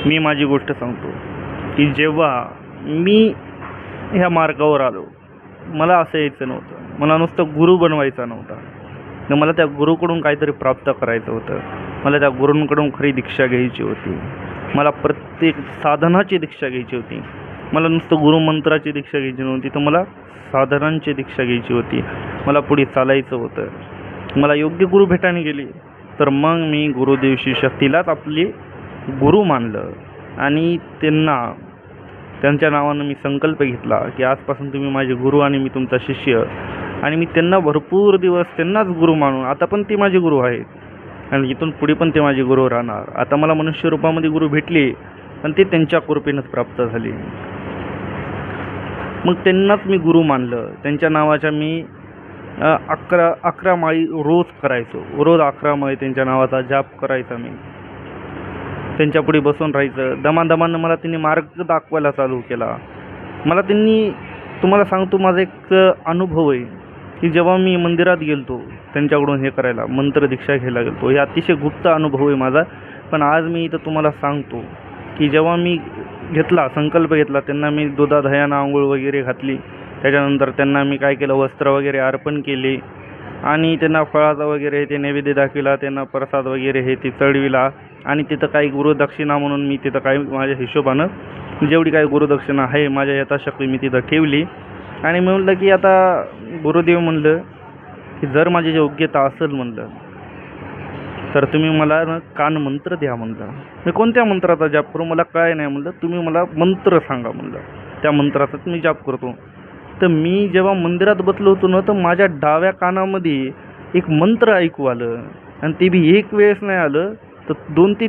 मी माझी गोष्ट सांगतो की जेव्हा मी ह्या मार्गावर आलो, मला असं यायचं नव्हतं. मला नुसतं गुरु बनवायचा नव्हता, तर मला त्या गुरुकडून काहीतरी प्राप्त करायचं होतं. मला त्या गुरूंकडून खरी दीक्षा घ्यायची होती. मला प्रत्येक साधनाची दीक्षा घ्यायची होती. मला नुसतं गुरुमंत्राची दीक्षा घ्यायची नव्हती, तर मला साधनांची दीक्षा घ्यायची होती. मला पुढे चालायचं होतं. मला योग्य गुरु भेटाने गेली, तर मग मी गुरुदेव शक्तीलाच आपली गुरु मानलं आणि त्यांच्या नावानं मी संकल्प घेतला की आजपासून तुम्ही माझे गुरु आणि मी तुमचा शिष्य. आणि मी त्यांना भरपूर दिवस त्यांनाच गुरु मानून आता पण ते माझे गुरु आहेत आणि इथून पुढे पण ते माझे गुरु राहणार. आता मला मनुष्य रूपामध्ये गुरु भेटले आणि ते त्यांच्या कृपेनंच प्राप्त झाले. मग त्यांनाच मी गुरु मानलं. त्यांच्या नावाच्या मी 11 माळी रोज करायचो. रोज 11 माळी त्यांच्या नावाचा जाप करायचा. मी त्यांच्या पुढे बसून राहायचं. दमादमानं मला त्यांनी मार्ग दाखवायला चालू केला. मला तुम्हाला सांगतो, माझा एक अनुभव आहे की जेव्हा मी मंदिरात गेलतो त्यांच्याकडून हे करायला, मंत्र दीक्षा घ्यायला गेलतो, हे अतिशय गुप्त अनुभव आहे माझा. पण आज मी इथं तुम्हाला सांगतो की जेव्हा मी संकल्प घेतला, त्यांना मी दुधादह्यानं आंघोळ वगैरे घातली. त्याच्यानंतर त्यांना मी काय केलं, वस्त्र वगैरे अर्पण केले आणि त्यांना फळाचा वगैरे ते नैवेद्य दाखविला. त्यांना प्रसाद वगैरे हे ते चढविला आणि तिथं काही गुरुदक्षिणा म्हणून मी तिथं काही माझ्या हिशोबानं जेवढी काही गुरुदक्षिणा आहे माझ्या यथाशक्ती मी तिथं ठेवली. आणि मी म्हणलं की आता गुरुदेव म्हणलं की जर माझी योग्यता असेल म्हणलं तर तुम्ही मला कान मंत्र द्या म्हणलं. मी कोणत्या मंत्राचा जाप करू मला काय नाही म्हणलं, तुम्ही मला मंत्र सांगा म्हणलं, त्या मंत्राचाच मी जाप करतो. तर मी जेव्हा मंदिरात बसलो होतो ना, तर माझ्या डाव्या कानामध्ये एक मंत्र ऐकू आलं आणि ते बी एक वेळेस नाही आलं तर 2 ते